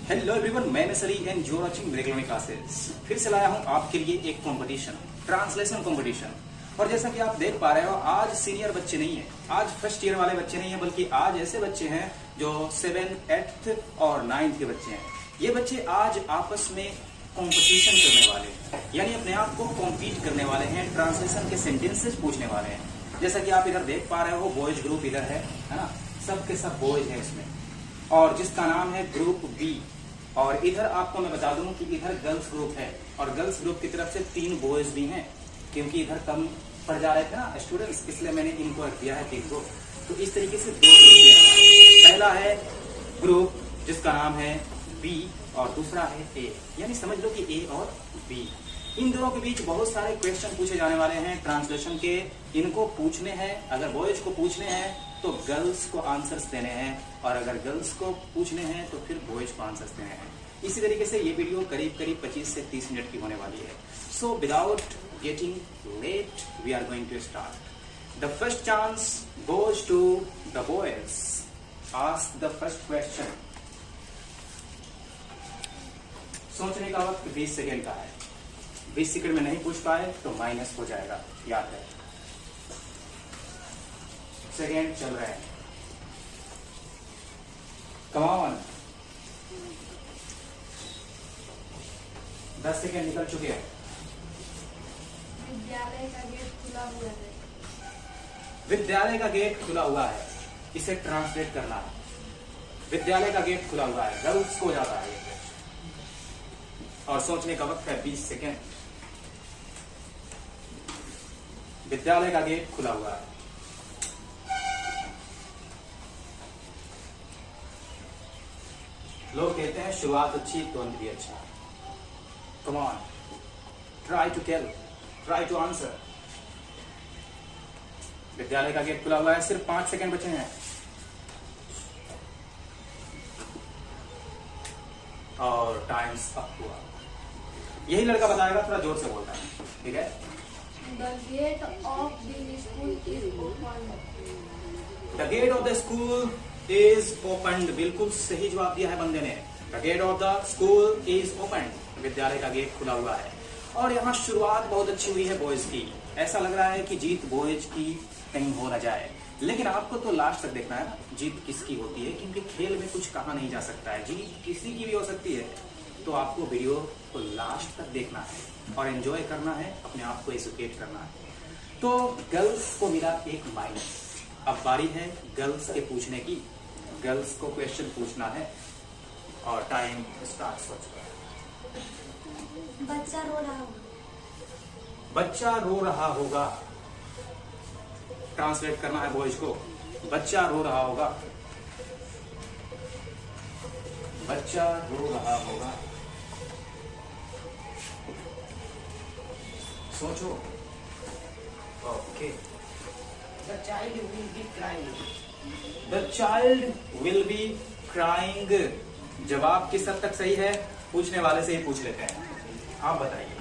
Hello everyone, मैं Nasri and you are watching regular classes. फिर से लाया हूं आपके लिए एक कंपटीशन, ट्रांसलेशन कंपटीशन। और जैसा कि आप देख पा रहे हो, आज सीनियर बच्चे नहीं है, आज फर्स्ट ईयर वाले बच्चे नहीं है, बल्कि आज ऐसे बच्चे हैं जो 7th, 8th और 9th के बच्चे हैं। ये बच्चे आज आपस में कंपटीशन करने वाले हैं, यानी अपने आप को कॉम्पीट करने वाले हैं, ट्रांसलेशन के सेंटेंसेस पूछने वाले हैं। जैसा कि आप इधर देख पा रहे हो, बॉयज ग्रुप इधर है ना, सब के सब बॉयज है इसमें, और जिसका नाम है ग्रुप बी। और इधर आपको मैं बता दूं कि इधर गर्ल्स ग्रुप है, और गर्ल्स ग्रुप की तरफ से 3 बॉयज भी हैं, क्योंकि इधर कम पड़ जा रहे थे ना स्टूडेंट्स, इसलिए मैंने इनको रख दिया है 3 को। तो इस तरीके से 2 ग्रुप हैं। पहला है ग्रुप जिसका नाम है बी और दूसरा है ए, यानी समझ लो कि ए और बी। इन दोनों के बीच बहुत सारे क्वेश्चन पूछे जाने वाले हैं ट्रांसलेशन के। इनको पूछने हैं, अगर बॉयज को पूछने हैं तो गर्ल्स को आंसर्स देने हैं, और अगर गर्ल्स को पूछने हैं तो फिर बॉयज को आंसर्स देने हैं। इसी तरीके से ये वीडियो करीब करीब 25 से 30 मिनट की होने वाली है। So without getting late we are going to start. The first chance goes to the boys. Ask the first question. सोचने का वक्त 20 सेकेंड का है। 20 सेकेंड में नहीं पूछ पाए तो माइनस हो जाएगा, याद है। सेकेंड चल रहे हैं। Come on. 10 सेकेंड निकल चुके हैं। विद्यालय का गेट खुला हुआ है। विद्यालय का गेट खुला हुआ है, इसे ट्रांसलेट करना है। विद्यालय का गेट खुला हुआ है, गर्ल्स को जाता है ये प्रश्न। और सोचने का वक्त है 20 सेकेंड। विद्यालय का गेट खुला हुआ है। लोग कहते हैं शुरुआत अच्छी तो अंत भी अच्छा। Come on, try to tell, try to answer. विद्यालय का गेट खुला हुआ है, सिर्फ 5 सेकेंड बचे हैं। और टाइम्स अप हुआ। यही लड़का बताएगा, थोड़ा जोर से बोलता है, ठीक है। The gate of the school is open. The gate of the school is opened. बिल्कुल सही जवाब दिया है बंदे ने। The gate of the school is opened. विद्यालय का गेट खुला हुआ है। और यहाँ शुरुआत बहुत अच्छी हुई है बॉयज की। ऐसा लग रहा है कि जीत बॉयज की कहीं हो ना जाए, लेकिन आपको तो लास्ट तक देखना है ना, जीत किसकी होती है, क्योंकि खेल में कुछ कहा नहीं जा सकता है। जीत किसी की भी हो सकती है। तो आपको वीडियो को लास्ट तक देखना है और एंजॉय करना है, अपने आप को एजुकेट करना है। तो गर्ल्स को मिला 1 माइनस। अब बारी है गर्ल्स के पूछने की। गर्ल्स को क्वेश्चन पूछना है और टाइम स्टार्ट हो चुका है। बच्चा रो रहा होगा। बच्चा रो रहा होगा। ट्रांसलेट करना है बॉयज को। बच्चा रो रहा होगा। बच्चा रो रहा होगा। सोचो। Okay. The child will be crying. The child will be crying. जवाब किस हद तक सही है, पूछने वाले से ही पूछ लेते हैं। आप बताइए।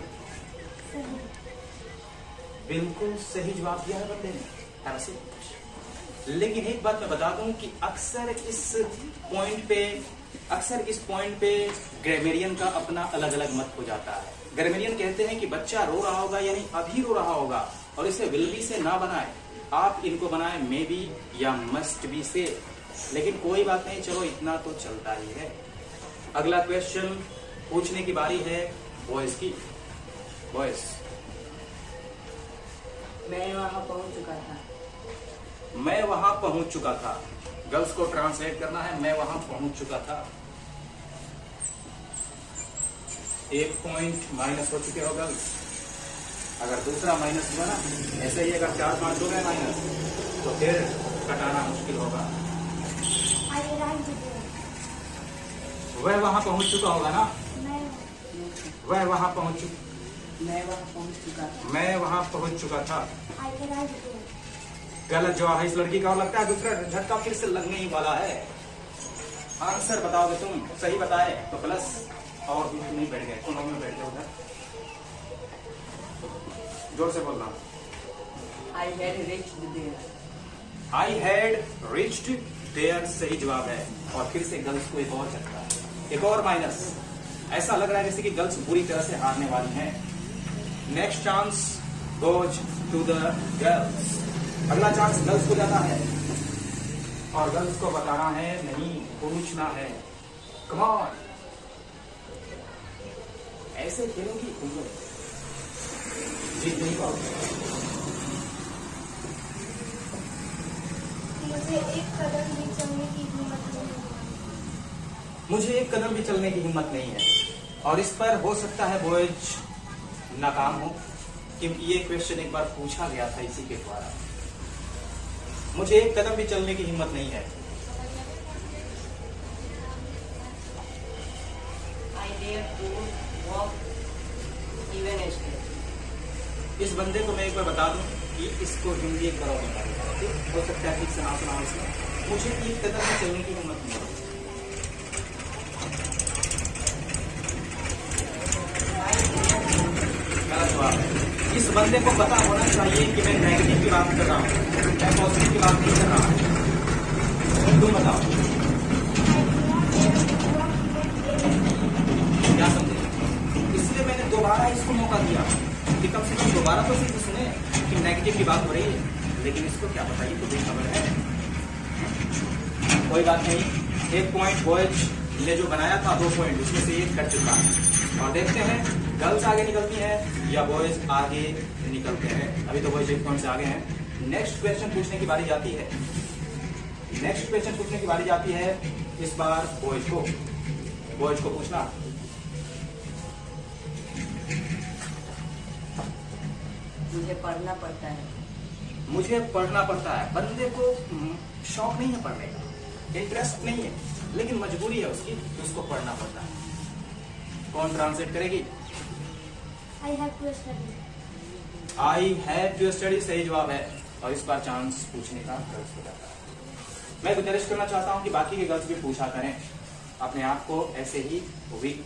बिल्कुल सही जवाब दिया है बंदे ने, ऐसे। लेकिन एक बात मैं बता दूं कि अक्सर इस पॉइंट पे ग्रामेरियन का अपना अलग अलग मत हो जाता है। ग्रामेरियन कहते हैं कि बच्चा रो रहा होगा, यानी अभी रो रहा होगा, और इसे विल बी से ना बनाए, आप इनको बनाए मे बी या मस्ट बी से। लेकिन कोई बात नहीं, चलो इतना तो चलता ही है। अगला क्वेश्चन पूछने की बारी है बॉयज की। बॉयज। मैं वहां पहुंच चुका था। मैं वहां पहुंच चुका था। गर्ल्स को ट्रांसलेट करना है, मैं वहां पहुंच चुका था। 1 पॉइंट माइनस हो चुके हो गर्ल्स। अगर दूसरा माइनस हुआ ना, ऐसे ही अगर 4-5 हो गए माइनस, तो फिर कटाना मुश्किल होगा। I arrived there. वह वहां पहुंच चुका होगा ना। वह वहां पहुंच मैं वहां पहुंच चुका था। मैं वहां पहुंच चुका था। I arrived there. गलत जवाब है इस लड़की का, और लगता है दूसरा झटका फिर से लगने ही वाला है। आंसर बताओगे तुम, सही बताए तो प्लस, और भी नहीं बैठ गए, तुम में बैठ गए उधर। जोर से बोलना। I had reached there. I had reached there सही जवाब है। और फिर से गर्ल्स को एक और झटका है। एक और माइनस। ऐसा लग रहा है जैसे कि गर्ल्स बुरी तरह से हारने वाली हैं। Next chance goes to the girls. अगला चांस गर्ल्स को जाता है और गर्ल्स को बताना है, नहीं पूछना है। कम ऑन, ऐसे खेलोगी तुम लोग जीत नहीं पाओगे। मुझे एक कदम भी चलने की हिम्मत नहीं है। मुझे एक कदम भी चलने की हिम्मत नहीं है। और इस पर हो सकता है बॉयज नाकाम हो, क्योंकि ये क्वेश्चन एक बार पूछा गया था इसी के द्वारा। मुझे एक कदम भी चलने की हिम्मत नहीं है। I dare to walk even a step. इस बंदे को मैं एक बार बता दूं कि इसको हिंदी एक बार और बता दूं, हो सकता है ठीक से ना सुना इसमें। मुझे एक कदम भी चलने की हिम्मत नहीं है। गलत जवाब है। इस बंदे को पता होना चाहिए कि मैं नेगेटिव की बात कर रहा हूँ, मैं पॉजिटिव की बात नहीं कर रहा हूँ। तुम बताओ क्या समझे? इसलिए मैंने दोबारा इसको मौका दिया कि कम से कम दोबारा तो सिर्फ सुने कि नेगेटिव की बात हो रही है, लेकिन इसको क्या पता, ये तो बेखबर है। कोई बात नहीं, एक पॉइंट बॉयज ने जो बनाया था 2 पॉइंट, उसमें से एक कट चुका है। और देखते हैं गर्ल्स आगे निकलती हैं या बॉयज आगे निकलते हैं। अभी तो बॉयज 1 पॉइंट से आगे हैं। नेक्स्ट क्वेश्चन पूछने की बारी जाती है। नेक्स्ट क्वेश्चन पूछने की बारी जाती है इस बार बॉयज को पूछना। मुझे पढ़ना पड़ता है। मुझे पढ़ना पड़ता है। बंदे को शौक नहीं है पढ़ने का, इंटरेस्ट नहीं है, लेकिन मजबूरी है उसकी, तो उसको पढ़ना पड़ता है। कौन ट्रांसलेट करेगी? I have to study. I have to study सही जवाब है। और इस बार चांस पूछने का गर्ल्स को जाता है। मैं गुजारिश करना चाहता हूं कि बाकी के गर्ल्स भी पूछा करें, अपने आप को ऐसे ही वीक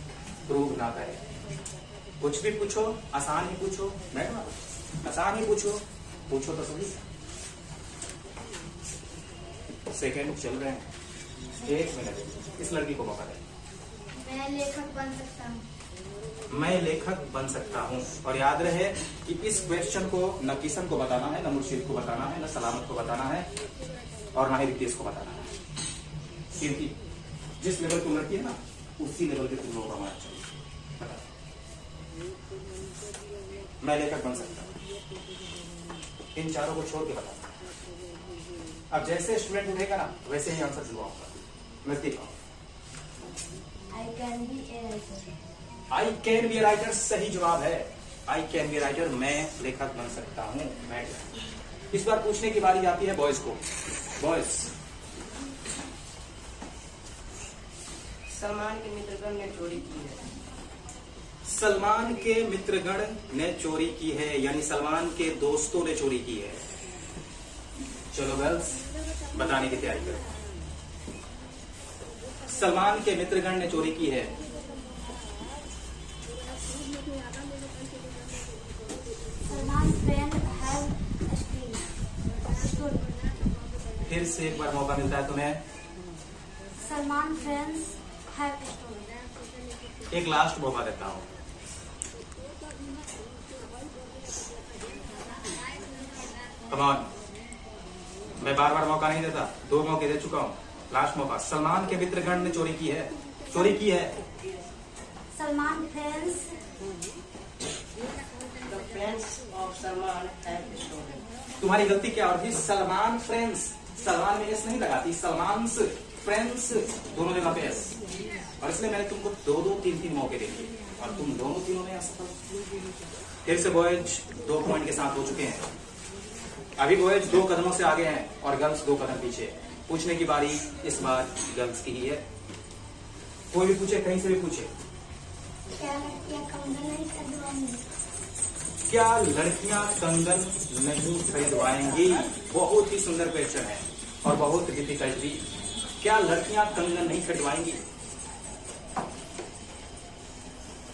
प्रूव ना करें। कुछ भी पूछो, आसान ही पूछो। मैडम आसान ही पूछो तो सही। सेकंड चल रहे हैं, 1 मिनट इस लड़की को मौका दें। मैं लेखक बन सकता हूँ। मैं लेखक बन सकता हूँ। और याद रहे कि इस क्वेश्चन को न किशन को बताना है, न मुर्शीद को बताना है, न सलामत को बताना है, और न ही रितेश को बताना है। क्योंकि जिस लेवल की लड़की है ना, उसी लेवल के तुम लोगों का हमारा चाहिए। मैं लेखक बन सकता हूँ। इन चारों को छोड़ के बता। अब जैसे स्टूडेंट उठेगा ना, वैसे ही आंसर दिलवाऊंगा। मैं दिखाऊँ। I can be a writer. I can be writer सही जवाब है। आई कैन बी राइटर, मैं लेखक बन सकता हूँ। मैं इस बार पूछने की बारी आती है बॉयज को। बॉयज, सलमान के मित्रगण ने चोरी की है। सलमान के मित्रगण ने चोरी की है, यानी सलमान के दोस्तों ने चोरी की है। चलो गर्ल्स, बताने की तैयारी करो। सलमान के मित्रगण ने चोरी की है। Salman friend have stolen. फिर से एक बार मौका मिलता है तुम्हें। Salman friends have stolen. एक लास्ट मौका देता हूँ। कम ऑन, मैं बार बार मौका नहीं देता, 2 मौके दे चुका हूँ। लास्ट मौका। सलमान के मित्रगण ने चोरी की है। चोरी की है। Salman friends The friends of Salman have stolen. तुम्हारी गलती क्या और थी? सलमान फ्रेंड्स, सलमान में एस नहीं लगाती, सलमान फ्रेंड्स दोनों जगह पे एस। और इसलिए मैंने तुमको 2-2, 3-3 मौके दे दिए और तुम दोनों तीनों में असफल। फिर से बॉयज 2 पॉइंट के साथ हो चुके हैं। अभी बॉयज 2 कदमों से आगे हैं और गर्ल्स 2 कदम पीछे। पूछने की बारी इस बार गर्ल्स की ही है। कोई भी पूछे, कहीं से भी पूछे। क्या लड़कियां कंगन नहीं खरीदवाएंगी? क्या लड़कियां कंगन नहीं खरीदवाएंगी? बहुत ही सुंदर क्वेश्चन है और बहुत डिफिकल्ट भी। क्या लड़कियां कंगन नहीं खरीदवाएंगी?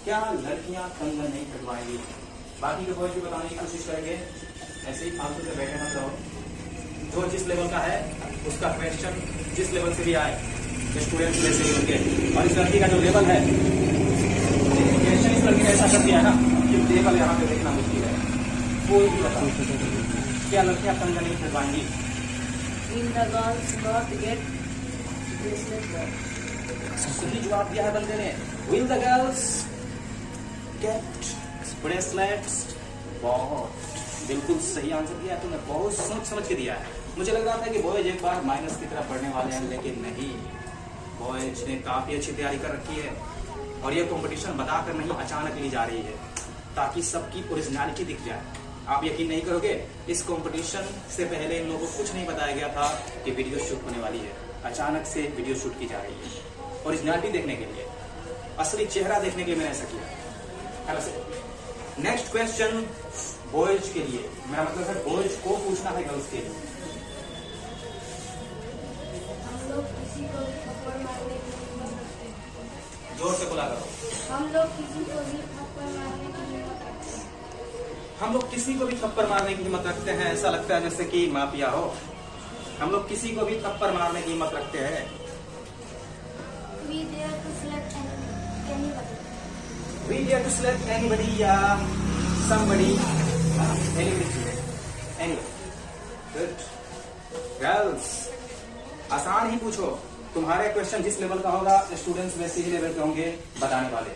क्या लड़कियां कंगन नहीं खरीदवाएंगी? बाकी के बॉयज भी बताने की कोशिश करेंगे। ऐसे ही फालतू से बैठे मत रहो। जो जिस लेवल का है उसका क्वेश्चन जिस लेवल से भी आए स्टूडेंट्स वैसे ही होंगे। और इस लड़की का जो लेवल है, क्वेश्चन इस लड़की ने ऐसा कर दिया है ना कि लेवल यहाँ पे देखना मुश्किल है। कोई भी बता, क्या लड़कियां कंधा नहीं कर पाएंगी? Will the girls not get bracelet back? सही जवाब दिया है बंदे ने। Will the girls gate bracelets? बहुत बिल्कुल सही आंसर दिया तुमने, बहुत सोच समझ के दिया है। मुझे लग रहा था कि बॉयज एक बार माइनस की तरफ बढ़ने वाले हैं, लेकिन नहीं, बॉयज ने काफी अच्छी तैयारी कर रखी है। और ये कंपटीशन बताकर नहीं, अचानक ली जा रही है ताकि सबकी ओरिजिनलिटी दिख जाए। आप यकीन नहीं करोगे, इस कंपटीशन से पहले इन लोगों को कुछ नहीं बताया गया था कि वीडियो शूट होने वाली है। अचानक से वीडियो शूट की जा रही है ओरिजिनलिटी देखने के लिए, असली चेहरा देखने के लिए मैंने ऐसा किया। नेक्स्ट क्वेश्चन बॉयज के लिए, मेरा मतलब है बॉयज को पूछना है गर्ल्स के लिए। हम लोग किसी को भी थप्पड़ मारने की हिम्मत रखते हैं। जोर से बोला करो। हम लोग किसी को भी थप्पड़ मारने की हिम्मत रखते हैं। हम लोग किसी को भी थप्पड़ मारने की हिम्मत रखते हैं। ऐसा लगता है जैसे कि माफिया हो। हम लोग किसी को भी थप्पड़ मारने की हिम्मत रखते हैं। We dare to slap anybody. We dare to slap anybody या somebody, anybody. Good. Girls, आसान ही पूछो। तुम्हारे क्वेश्चन जिस लेवल का होगा, स्टूडेंट्स वैसे ही लेवल के होंगे बताने वाले।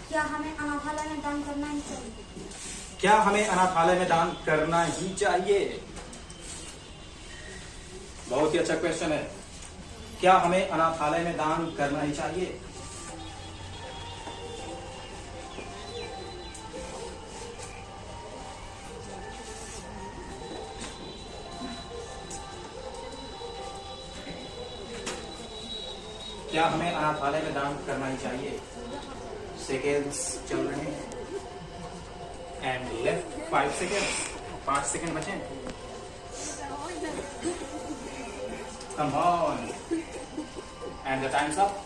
क्या हमें अनाथालय में दान करना ही चाहिए? क्या हमें अनाथालय में दान करना ही चाहिए? बहुत ही अच्छा क्वेश्चन है। क्या हमें अनाथालय में दान करना ही चाहिए? क्या हमें अनाथालय में दान करना ही चाहिए? सेकेंड्स चल रहे हैं एंड लेफ्ट 5 सेकेंड्स, 5 सेकेंड बचे। Come on and the times up.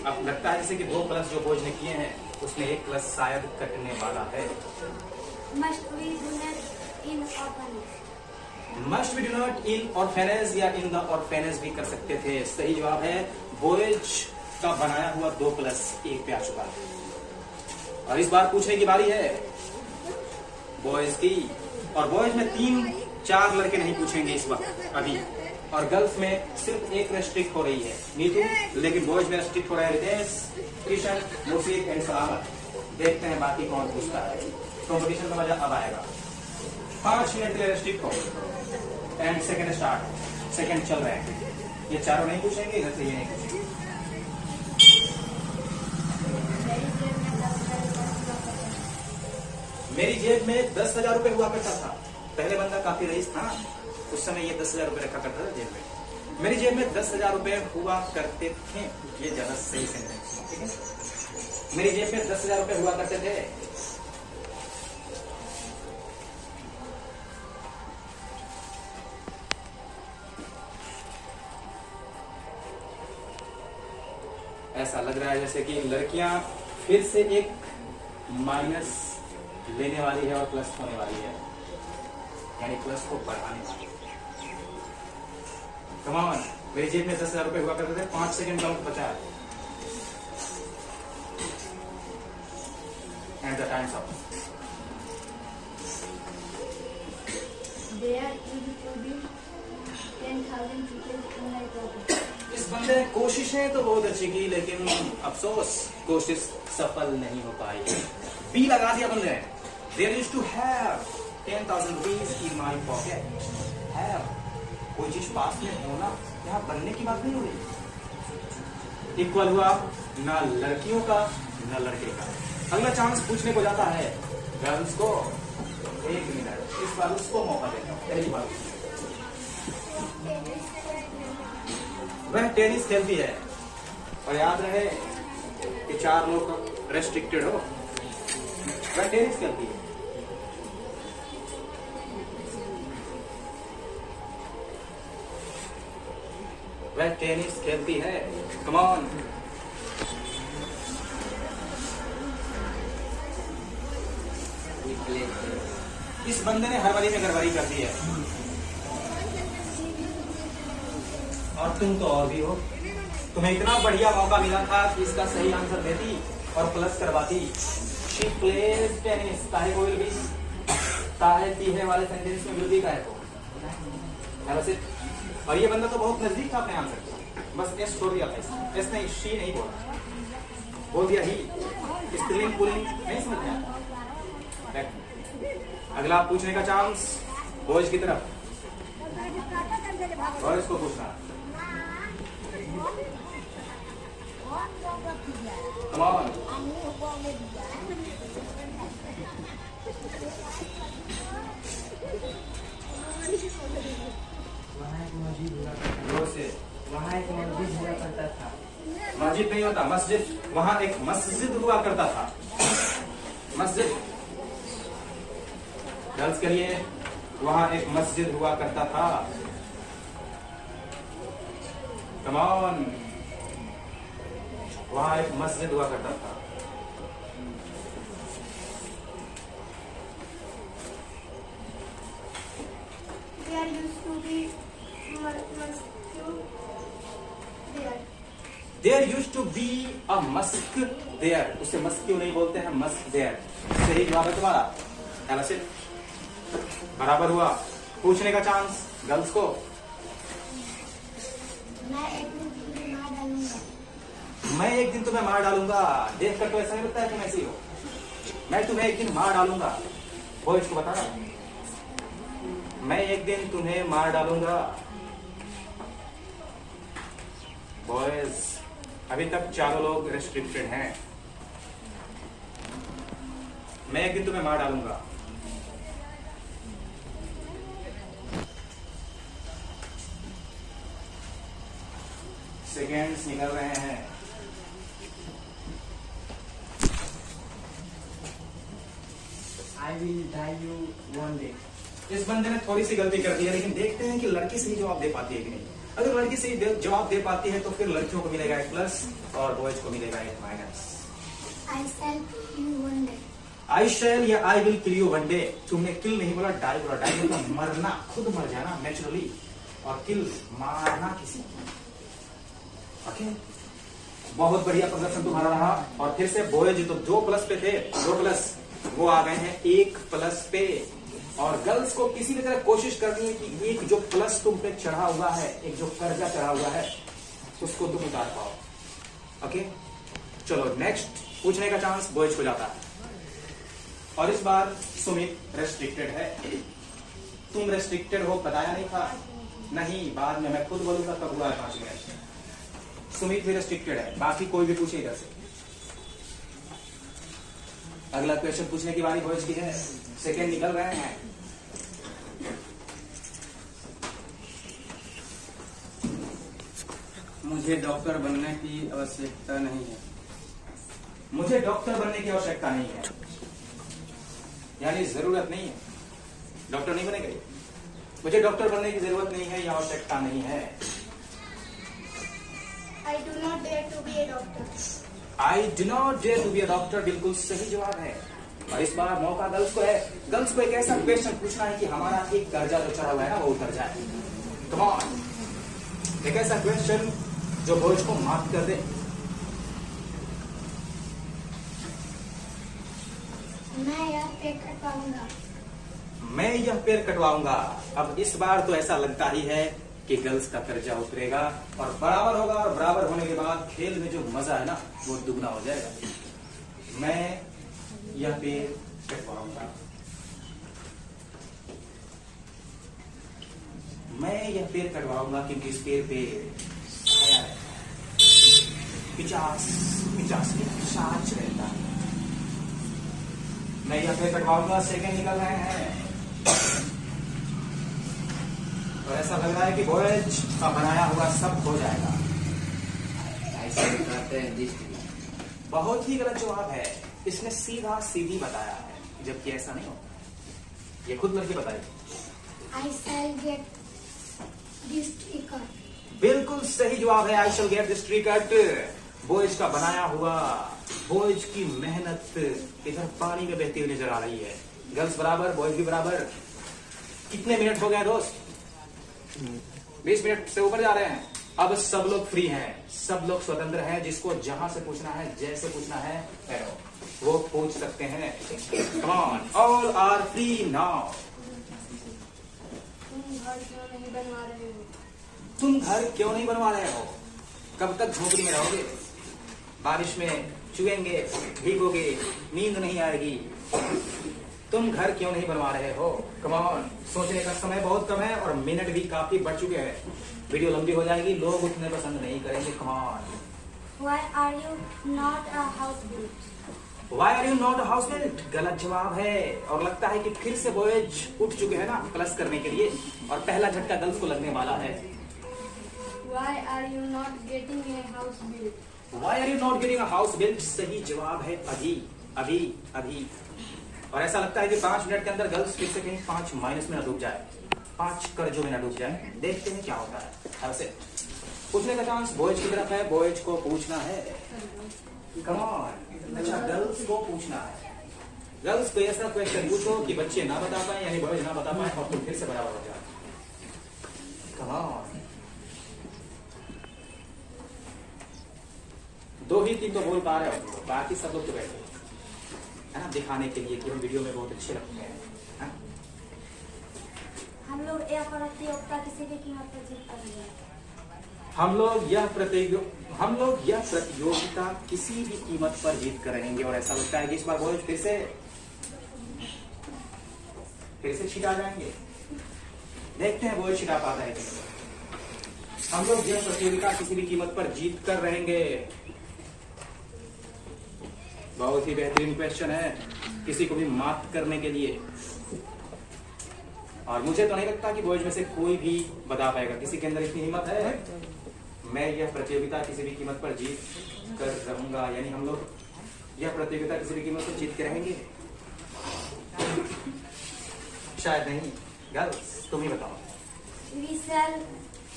अब लगता है जैसे कि 2 प्लस जो बोझ ने किए हैं उसमें 1 प्लस शायद कटने वाला है। Must we donate in orphanage? Must we do not in orphanage या इन द ऑर्फेनेज भी कर सकते थे। सही जवाब है बॉयज का बनाया हुआ 2 प्लस 1 पे आ चुका है। और इस बार पूछने की बारी है बॉयज की। और बॉयज में 3-4 लड़के नहीं पूछेंगे इस वक्त अभी, और गर्ल्स में सिर्फ एक रेस्ट्रिक्ट हो रही है, नीतू। लेकिन बॉयज में रेस्ट्रिक्ट हो रहा है रितेश, किशन, मुफीक एंड सलामत। देखते हैं बाकी कौन पूछता है। कंपटीशन का मजा अब आएगा। 5 मिनट के लिए रेस्ट्रिक्ट हो एंड सेकंड स्टार्ट। सेकंड चल रहे हैं। ये चारों नहीं पूछेंगे, इधर से ये नहीं पूछेंगे। मेरी जेब में 10,000 रुपए हुआ करता था। पहले बंदा काफी रईस था ना, उस समय ये 10,000 रुपए रखा करता था जेब में। मेरी जेब में 10,000 रुपए हुआ करते थे। ये ज्यादा सही सेंटेंस है, ठीक है। मेरी जेब में 10,000 रुपए हुआ करते थे। ऐसा लग रहा है जैसे कि लड़कियां फिर से एक माइनस लेने वाली है और प्लस होने वाली है, यानी प्लस को बढ़ाने वाली है। कम ऑन, मेरी जेब में 10,000 रुपए हुआ करते थे। 5 सेकंड काउंट बचा है and the times up. There will be 10,000 people in my program. इस बंदे ने कोशिशें तो बहुत अच्छी की, लेकिन अफसोस कोशिश सफल नहीं हो पाई। बी लगा दिया बंदे ने। There used to have 10,000 rupees in my pocket. Have कोई चीज पास में होना, यहाँ बनने की बात नहीं हो रही। इक्वल हुआ ना लड़कियों का ना लड़के का। अगला चांस पूछने को जाता है गर्ल्स को। 1 मिनट, इस बार उसको मौका देता हूँ। पहली बार वह टेनिस खेलती है, और याद रहे कि 4 लोग रेस्ट्रिक्टेड हो। वह टेनिस खेलती है। वह टेनिस खेलती है। Come on. इस बंदे ने हर बारी में गड़बड़ी कर दी है। और तुम तो और भी हो। तुम्हें इतना बढ़िया मौका मिला था कि इसका सही आंसर देती और प्लस करवाती। शी प्लेज टेनिस, काहे को विल बी, ताहे तीहे वाले सेंटेंस में विल बी काहे को है वैसे। और ये बंदा तो बहुत नजदीक था अपने आंसर के, बस एस छोड़ दिया था। एस नहीं, शी नहीं बोला, बोल दिया ही। स्त्रीलिंग पुल्लिंग नहीं समझ में आता। अगला पूछने का चांस बॉयज की तरफ, बॉयज को पूछना। Come on. वहाँ एक मस्जिद हुआ करता था। मस्जिद नहीं होता, मस्जिद। वहाँ एक मस्जिद हुआ करता था, मस्जिद। गर्ल्स के लिए वहाँ एक मस्जिद हुआ करता था। कम ऑन, वहाँ एक मस्जिद हुआ करता था। There used to be mosque there. There used to be a mosque there. उसे मस्क क्यों नहीं बोलते हैं, मस्क there। सही जवाब है तुम्हारा। ऐसे बराबर हुआ। पूछने का चांस गर्ल्स को। मैं एक दिन तुम्हें मार डालूंगा। मैं एक दिन तुम्हें मार डालूंगा। देख कर तो ऐसा नहीं लगता है तुम ऐसी हो। मैं तुम्हें एक दिन मार डालूंगा, वो इसको बता रहा। मैं एक दिन तुम्हें मार डालूंगा। बॉयज अभी तक चारों लोग रेस्ट्रिक्टेड हैं। मैं एक दिन तुम्हें मार डालूंगा। सेकेंड्स निकल रहे हैं। I will die you one day. इस बंदे ने थोड़ी सी गलती कर दी है, लेकिन देखते हैं कि लड़की सही जवाब दे पाती है कि नहीं। अगर लड़की सही जवाब दे पाती है तो फिर लड़कियों को मिलेगा एक प्लस और बॉयज को मिलेगा एक minus. I shall kill you one day. आई शैल या I will kill you one day. तुमने किल नहीं बोला, डाई बोला। डाई मतलब मरना, खुद मर जाना नेचुरली, और किल मारना किसी को। ओके, बहुत बढ़िया प्रदर्शन तुम्हारा रहा। और फिर से बॉयज तो 2 प्लस पे थे, 2 प्लस, वो आ गए हैं 1 प्लस पे। और गर्ल्स को किसी भी तरह कोशिश करनी है कि एक जो प्लस तुम पे चढ़ा हुआ है, एक जो कर्जा चढ़ा हुआ है, उसको तुम उतार पाओ। ओके, चलो नेक्स्ट पूछने का चांस बॉयज को जाता है। और इस बार सुमित रेस्ट्रिक्टेड है। तुम रेस्ट्रिक्टेड हो, बताया नहीं था। नहीं, बाद में मैं खुद बोलूंगा कब हुआ है 5 मिनट। सुमित भी रेस्ट्रिक्टेड है, बाकी कोई भी पूछे इधर से। अगला क्वेश्चन पूछने की बारी बॉयज की है। सेकेंड निकल रहे हैं। मुझे डॉक्टर बनने की आवश्यकता नहीं है। मुझे डॉक्टर बनने की आवश्यकता नहीं है, यानी जरूरत नहीं है। डॉक्टर नहीं बनेगा। मुझे डॉक्टर बनने की जरूरत नहीं है या आवश्यकता नहीं है। I do not dare to be a doctor. I do not dare to be a doctor बिल्कुल सही जवाब है। और इस बार मौका गर्ल्स को है। गर्ल्स को एक ऐसा क्वेश्चन पूछना है कि हमारा एक कर्जा जो चढ़ा हुआ है ना, वो उतर जाए। कम ऑन, एक ऐसा क्वेश्चन जो बॉयज को माफ कर दे। मैं यह पेड़ कटवाऊंगा। मैं यह पेड़ कटवाऊंगा। अब इस बार तो ऐसा लगता ही है कि गर्ल्स का कर्जा उतरेगा और बराबर होगा। और बराबर होने के बाद खेल में जो मजा है ना, वो दुगना हो जाएगा। मैं यह पेड़ कटवाऊंगा। मैं यह पेड़ कटवाऊंगा क्योंकि इस पेड़ पे छाया रहता है। पिचास के पिशाच रहता है। मैं यह पेड़ कटवाऊंगा। सेकंड निकल रहे हैं। तो ऐसा लग रहा है कि बॉयज का बनाया हुआ सब हो जाएगा। ऐसे बताते हैं दिस। बहुत ही गलत जवाब है। इसने सीधा सीधी बताया है, जबकि ऐसा नहीं होता। ये खुद लड़की बताएगी। I shall get this sticker. बिल्कुल सही जवाब है। I shall get this tree cut. Boys का बनाया हुआ, बॉयज की मेहनत इधर पानी में बहती हुई नजर आ रही है। गर्ल्स बराबर, बॉयज भी बराबर। कितने मिनट हो गए दोस्त? 20 मिनट से ऊपर जा रहे हैं। अब सब लोग फ्री हैं, सब लोग स्वतंत्र हैं, जिसको जहां से पूछना है, जैसे पूछना है वो पूछ सकते हैं। Come on, all are free now. तुम घर क्यों नहीं बनवा रहे हो? तुम घर क्यों नहीं बनवा रहे हो? कब तक झोपड़ी में रहोगे? बारिश में चुएंगे, भीगोगे, नींद नहीं आएगी। तुम घर क्यों नहीं बनवा रहे हो? कम ऑन, सोचने का समय बहुत कम है और मिनट भी काफी बढ़ चुके हैं। वीडियो लंबी हो जाएगी, लोग उतने पसंद नहीं करेंगे। Come on, Why are you not a house built? Why are you not a house built? गलत जवाब है। और लगता है कि फिर से बॉयज उठ चुके हैं ना प्लस करने के लिए, और पहला झटका गर्ल्स को लगने वाला है। Why are you not getting a house built? Why are you not getting a house built? सही जवाब है अभी, अभी, अभी। और ऐसा लगता है कि 5 मिनट के अंदर गर्ल्स फिर से कहीं 5 माइनस में न डूब जाए, 5 कर्जों में न डूब जाए। देखते हैं क्या होता है। ऐसे पूछने का चांस बॉयज की तरफ है, बॉयज को पूछना है। कम ऑन, अच्छा गर्ल्स को पूछना है। गर्ल्स को ऐसा क्वेश्चन पूछो कि बच्चे ना बता पाए, यानी बॉयज ना बता पाए, और तुम फिर से बराबर हो जाए। कम ऑन, 2 ही 3 तो बोल पा रहे हो, बाकी सब लोग तो बैठे है ना, दिखाने के लिए कि हम वीडियो में बहुत अच्छे लगते हैं। हम लोग यह प्रतियोगिता किसी भी कीमत पर जीत करेंगे। हम लोग यह प्रतियोगिता किसी भी कीमत पर जीत कर रहेंगे। और ऐसा लगता है कि इस बार बॉयज फिर से छिटा जाएंगे। देखते हैं बॉयज छिटा पाता है कि नहीं। हम लोग यह प्रतियोगिता किसी भी कीमत पर जीत कर रहेंगे। बहुत ही बेहतरीन क्वेश्चन है, किसी को भी मात करने के लिए। और मुझे तो नहीं लगता कि बॉयज में से कोई भी बता पाएगा। किसी के अंदर इतनी हिम्मत है? मैं यह प्रतियोगिता किसी भी कीमत पर जीत कर रहूंगा, यानी हम लोग यह प्रतियोगिता किसी भी कीमत पर जीत के रहेंगे। शायद नहीं। गर्ल्स तुम ही बताओ। We shall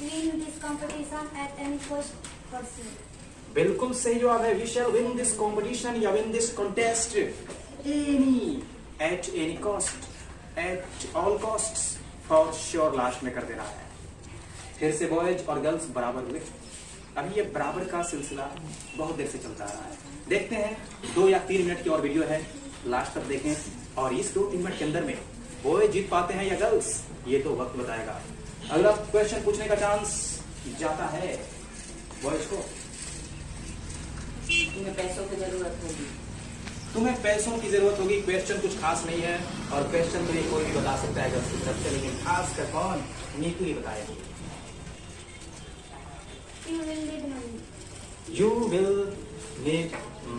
win this competition at any cost for sure. बिल्कुल सही जवाब है। We shall win this competition या win this contest any at any cost, at all costs, for sure last में कर देना है। फिर से बॉयज और गर्ल्स बराबर हुए। अभी ये बराबर का सिलसिला बहुत देर से चलता रहा है। देखते हैं 2 या 3 मिनट की और वीडियो है, लास्ट तक देखें। और इस 2-3 मिनट के अंदर में बॉयज जीत पाते हैं या गर्ल्स, ये तो वक्त बताएगा। अगला क्वेश्चन पूछने का चांस जाता है बॉयज को। तुम्हें पैसों की जरूरत होगी। तुम्हें पैसों की जरूरत होगी। क्वेश्चन कुछ खास नहीं है, और क्वेश्चन तो ये कोई भी बता सकता है गर्ल्स की तरफ से, लेकिन खास कर कौन? नीतू ही बताएगी। You will need money. You will need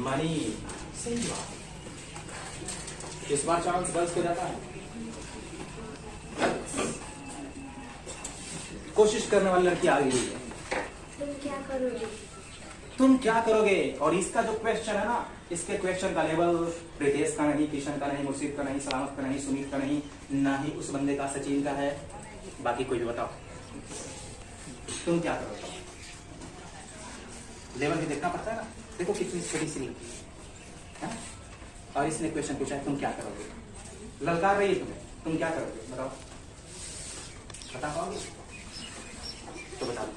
money. सही बात। इस बार चांस गर्ल्स को जाता है। कोशिश करने वाली लड़की आ गई है। तुम क्या करोगे? तुम क्या करोगे? और इसका जो क्वेश्चन है ना, इसके क्वेश्चन का लेवल प्रीतेश का नहीं, किशन का नहीं, मुर्शीद का नहीं, सलामत का नहीं, सुनीत का नहीं, ना ही उस बंदे का, सचिन का है। बाकी कोई भी बताओ, तुम क्या करोगे? लेवल भी देखना पड़ता है ना। देखो कितनी छोटी सी लड़की है, और इसने क्वेश्चन पूछा है तुम क्या करोगे। ललकार रही है तुम्हें, तुम क्या करोगे? बताओ, बता पाओगे तो बता दो,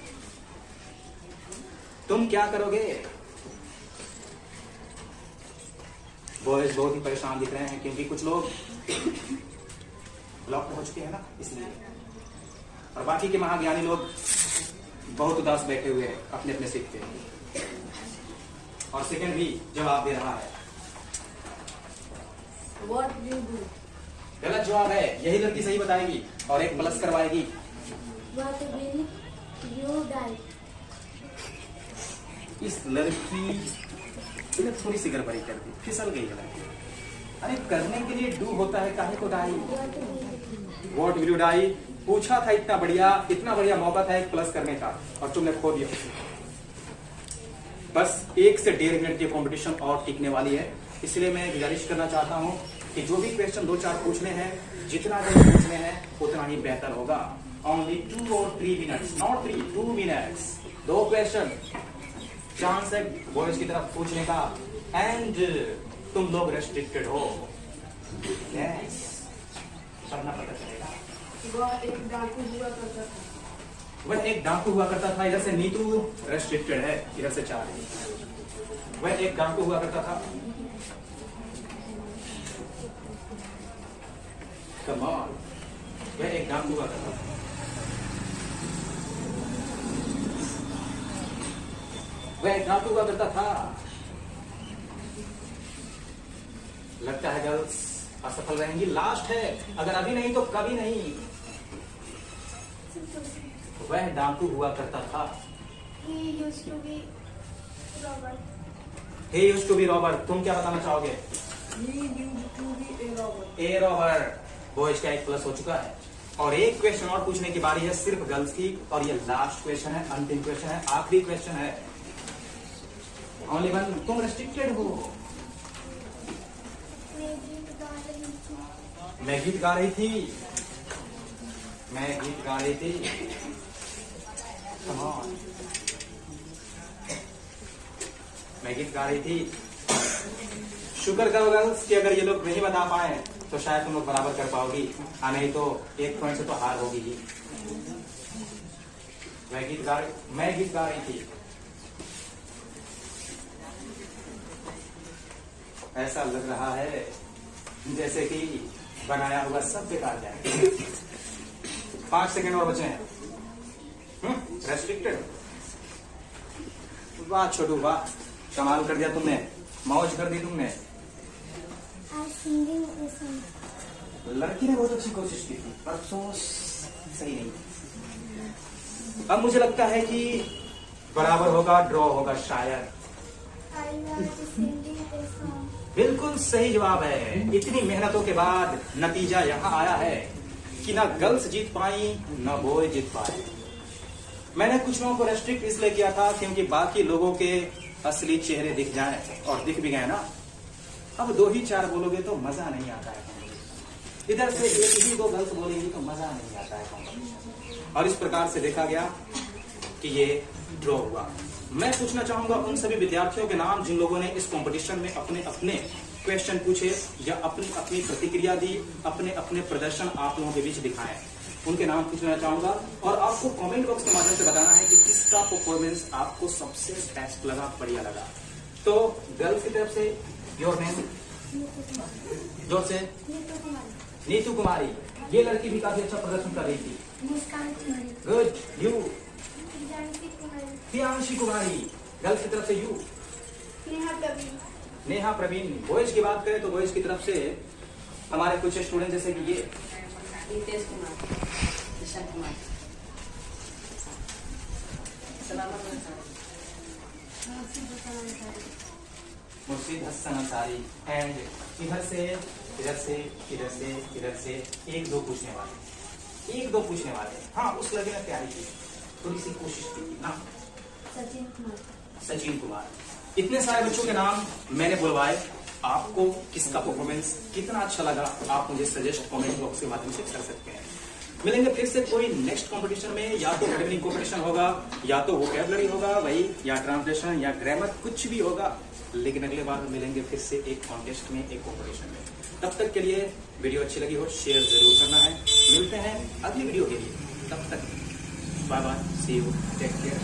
तुम क्या करोगे? बॉयज बहुत ही परेशान दिख रहे हैं, क्योंकि कुछ लोग ब्लॉक हो चुके हैं ना, इसलिए। और बाकी के महाज्ञानी लोग बहुत उदास बैठे हुए हैं अपने अपने सीट पे। और सेकंड भी जवाब दे रहा है। What you do? गलत जवाब है। यही लड़की सही बताएगी और 1 प्लस करवाएगी। What will you die? इस लड़की ने थोड़ी सी गड़बड़ी कर दी, फिसल गई लड़की। अरे करने के लिए डू होता है, काहे को die? What will you do? What will you die पूछा था। इतना बढ़िया मौका था 1 प्लस करने का, और तुमने खो दिया। बस 1 से 1.5 मिनट की कंपटीशन और टिकने वाली है, इसलिए मैं गुजारिश करना चाहता हूं कि जो भी क्वेश्चन 2-4 पूछने हैं, जितना जल्दी पूछने हैं उतना ही बेहतर होगा। ओनली 2 और 3 minutes, not 3, 2 minutes, 2 question. Chance है बॉयज की तरफ पूछने का, एंड तुम लोग रेस्ट्रिक्टेड हो। यस, पढ़ना पता चलेगा। वह एक डाकू हुआ करता था। वह एक डाकू हुआ करता था। इधर से नीतू रेस्ट्रिक्टेड है, इधर से 4 है। वह एक डाकू हुआ करता था। Come on. वह एक डाकू हुआ करता था। वह एक डाकू हुआ करता था। लगता है गर्ल्स असफल रहेंगी। लास्ट है, अगर अभी नहीं तो कभी नहीं। वह डाकू हुआ करता था। He used to be robber. He used to be robber. तुम क्या बताना चाहोगे? He used to be a robber. A robber. Boys का 1 प्लस हो चुका है और एक क्वेश्चन और पूछने की बारी है सिर्फ गर्ल्स की, और ये लास्ट क्वेश्चन है, अंतिम क्वेश्चन है, आखिरी क्वेश्चन है। Only one. तुम रेस्ट्रिक्टेड हो। मैं गीत गा रही थी। मैं गीत गा रही थी। Come on. मैं गीत गा रही थी। शुक्र करो गर्ल्स कि अगर ये लोग नहीं बता पाए तो शायद तुम लोग बराबर कर पाओगी, नहीं तो 1 पॉइंट से तो हार होगी ही। मैं गीत गा रही थी। ऐसा लग रहा है जैसे कि बनाया हुआ सब बेकार जाए। 5 सेकेंड और बचे हैं। रेस्ट्रिक्टेड। वाह छोटू वाह, कमाल कर दिया तुमने, मौज कर दी तुमने। लड़की ने बहुत अच्छी कोशिश की थी पर अफसोस सही नहीं। अब मुझे लगता है कि बराबर होगा, ड्रॉ होगा शायद। बिल्कुल सही जवाब है। इतनी मेहनतों के बाद नतीजा यहाँ आया है कि ना गर्ल्स जीत पाई ना बॉय जीत पाए। मैंने कुछ लोगों को रेस्ट्रिक्ट इसलिए किया था क्योंकि बाकी लोगों के असली चेहरे दिख जाएं, और दिख भी गए ना। अब 2 ही 4 बोलोगे तो मजा नहीं आता है। इधर से 1 ही 2 गर्ल्स बोलेंगी तो मजा नहीं आता है कॉम्पिटिशन। और इस प्रकार से देखा गया कि ये ड्रॉ हुआ। मैं पूछना चाहूंगा उन सभी विद्यार्थियों के नाम जिन लोगों ने इस कंपटीशन में अपने अपने क्वेश्चन पूछे या अपनी अपनी प्रतिक्रिया दी, अपने अपने प्रदर्शन आप लोगों के बीच दिखाए। उनके नाम पूछना चाहूंगा और आपको कमेंट बॉक्स के माध्यम से बताना है कि किसका परफॉर्मेंस आपको सबसे बेस्ट लगा, बढ़िया लगा। तो गर्ल्स की तरफ से योर नेम, जोर से। नीतू कुमारी। ये लड़की भी काफी अच्छा प्रदर्शन कर रही थी। Muskan Kumari. Good. You. Jansi Kumari. Priyanshi Kumari. Girls की तरफ से यू। नेहा प्रवीण। नेहा प्रवीण। बॉयज की बात करें तो बॉयज की तरफ से हमारे कुछ स्टूडेंट जैसे कि ये रितेश कुमार, किशन कुमार, सलामत अंसारी, मुर्शीद हसन अंसारी। एंड इधर से इधर से इधर से इधर से 1-2 पूछने वाले। हाँ, उस लड़के ने तैयारी की, थोड़ी सी कोशिश की थी ना। सचिन कुमार। सचिन कुमार। इतने सारे बच्चों के नाम मैंने बुलवाए। आपको किसका परफॉर्मेंस कितना अच्छा लगा आप मुझे सजेस्ट कमेंट बॉक्स के माध्यम से कर सकते हैं। मिलेंगे फिर से कोई नेक्स्ट कंपटीशन में, या तो एकेडमिक कंपटीशन होगा, या तो वोकैबुलरी होगा वही, या ट्रांसलेशन या ग्रामर, कुछ भी होगा। लेकिन अगले बार मिलेंगे फिर से एक कॉन्टेस्ट में, एक कंपटीशन में। तब तक के लिए वीडियो अच्छी लगी हो शेयर जरूर करना है। मिलते हैं अगली वीडियो के लिए, तब तक bye bye, see you, take care.